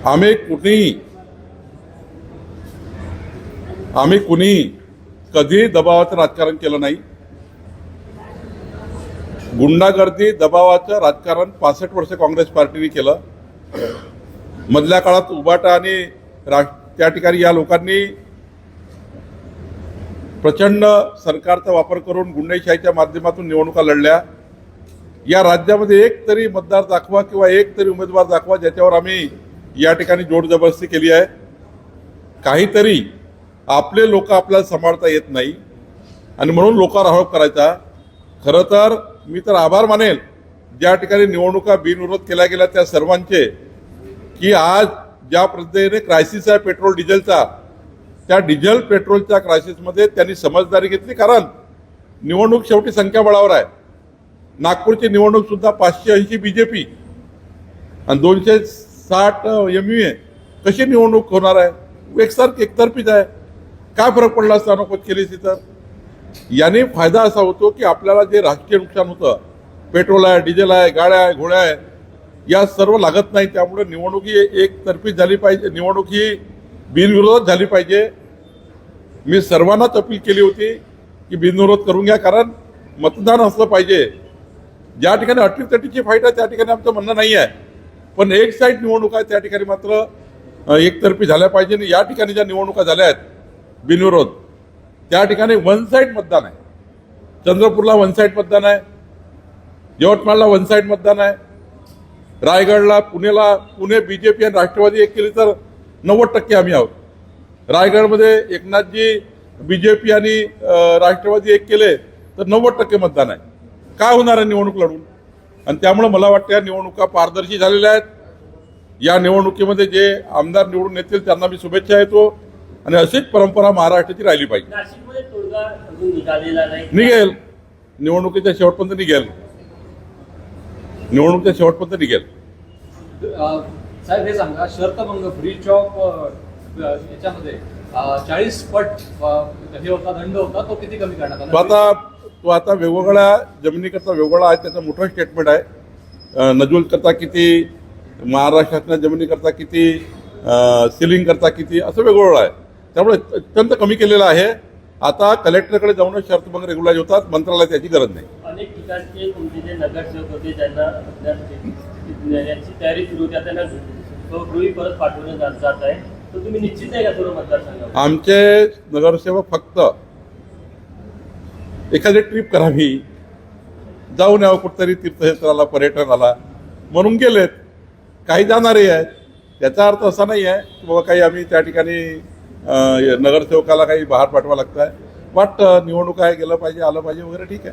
आम्ही कुणीही कधी दबावाचं राजकारण केलं नाही. गुंडागर्दी दबावाचं राजकारण 65 वर्ष काँग्रेस पार्टीने केलं. मधल्या काळात उबाटा आणि त्या ठिकाणी या लोकांनी प्रचंड सरकारचा वापर करून गुंडाईशाहीच्या माध्यमातून निवडणुका लढल्या. या राज्यामध्ये एक तरी मतदार दाखवा किंवा एक तरी उमेदवार दाखवा ज्याच्यावर आम्ही या ठिकाणी जोर जबरदस्ती केली आहे. काहीतरी आपले लोक आपल्याला सांभाळता येत नाही आणि म्हणून लोकांवर आरोप करायचा. खरं तर मी तर आभार मानेल ज्या ठिकाणी निवडणुका बिनविरोध केल्या गेल्या त्या सर्वांचे, की आज ज्या पद्धतीने क्रायसिस आहे पेट्रोल डिझेलचा, त्या डिझेल पेट्रोलच्या क्रायसिसमध्ये त्यांनी समजदारी घेतली. कारण निवडणूक शेवटी संख्याबळावर आहे. नागपूरची निवडणूक सुद्धा 580 बीजेपी आणि 260 MUA. कशी निवडणूक होणार आहे? एकतर्फीच आहे. काय फरक पडला असता नकोत केली तर? याने फायदा असा होतो की आपल्याला जे राजकीय नुकसान होतं, पेट्रोल आहे, डिझेल आहे, गाड्या आहे, घोड्या आहे, या सर्व लागत नाही. त्यामुळे निवडणूक ही एकतर्फी झाली पाहिजे, निवडणूक ही बिनविरोध झाली पाहिजे. मी सर्वांनाच अपील केली होती की बिनविरोध करून घ्या, कारण मतदान असलं पाहिजे. ज्या ठिकाणी अटीतटीची फाईट आहे त्या ठिकाणी आमचं म्हणणं नाही आहे, पण एक साईड निवडणूक आहे त्या ठिकाणी मात्र एकतर्फी झाल्या पाहिजे. आणि या ठिकाणी ज्या निवडणुका झाल्या आहेत बिनविरोध, त्या ठिकाणी वन साईड मतदान आहे. चंद्रपूरला वन साईड मतदान आहे, यवतमाळला वन साईड मतदान आहे, रायगडला, पुणे बीजेपी आणि राष्ट्रवादी एक केली तर 90% आम्ही आहोत. रायगडमध्ये एकनाथजी बीजेपी आणि राष्ट्रवादी एक केले तर 90% मतदान आहे. काय होणार आहे निवडणूक लढून? आणि त्यामुळे मला वाटतं या निवडणुका पारदर्शी झालेल्या आहेत. या निवडणुकीमध्ये जे आमदार निवडून येतील त्यांना मी शुभेच्छा देतो आणि अशीच परंपरा महाराष्ट्राची राहिली पाहिजे. निघेल, निवडणुकीच्या शेवटपर्यंत निघेल. साहेब हे सांगा, शर्तभंग ब्रीच ऑफ याच्यामध्ये 40 पट हे होता, दंड होता, तो किती कमी करण्यात आला? तो आता वेगवेगळ्या जमिनीकरता वेगवेगळा आहे. त्याचं मोठं स्टेटमेंट आहे. नजूल करता किती, महाराष्ट्रातल्या जमिनीकरता किती, सिलिंग करता किती, असं वेगवेगळं आहे. त्यामुळे अत्यंत कमी केलेलं आहे. आता कलेक्टरकडे जाऊनच शर्तभंग रेग्युलाइज होतात. मंत्रालयात त्याची गरज नाही. अनेक ठिकाणचे तुमचे जे नगरसेवक होते ज्यांना याची तयारी सुरू होती, त्यांना गृही परत पाठवण्यात जात आहे, तर तुम्ही निश्चित आहे का सर्व मतदारसंघात? आमचे नगरसेवक फक्त एखादी ट्रिप करावी, जाऊन यावं कुठतरी तीर्थक्षेत्राला, पर्यटनाला म्हणून गेलेत. काही जाणारे आहेत. त्याचा अर्थ असा नाही आहे की बाबा काही आम्ही त्या ठिकाणी नगरसेवकाला काही बाहेर पाठवा लागत आहे. वाटतं निवडणूक आहे, गेलं पाहिजे, आलं पाहिजे वगैरे, ठीक आहे.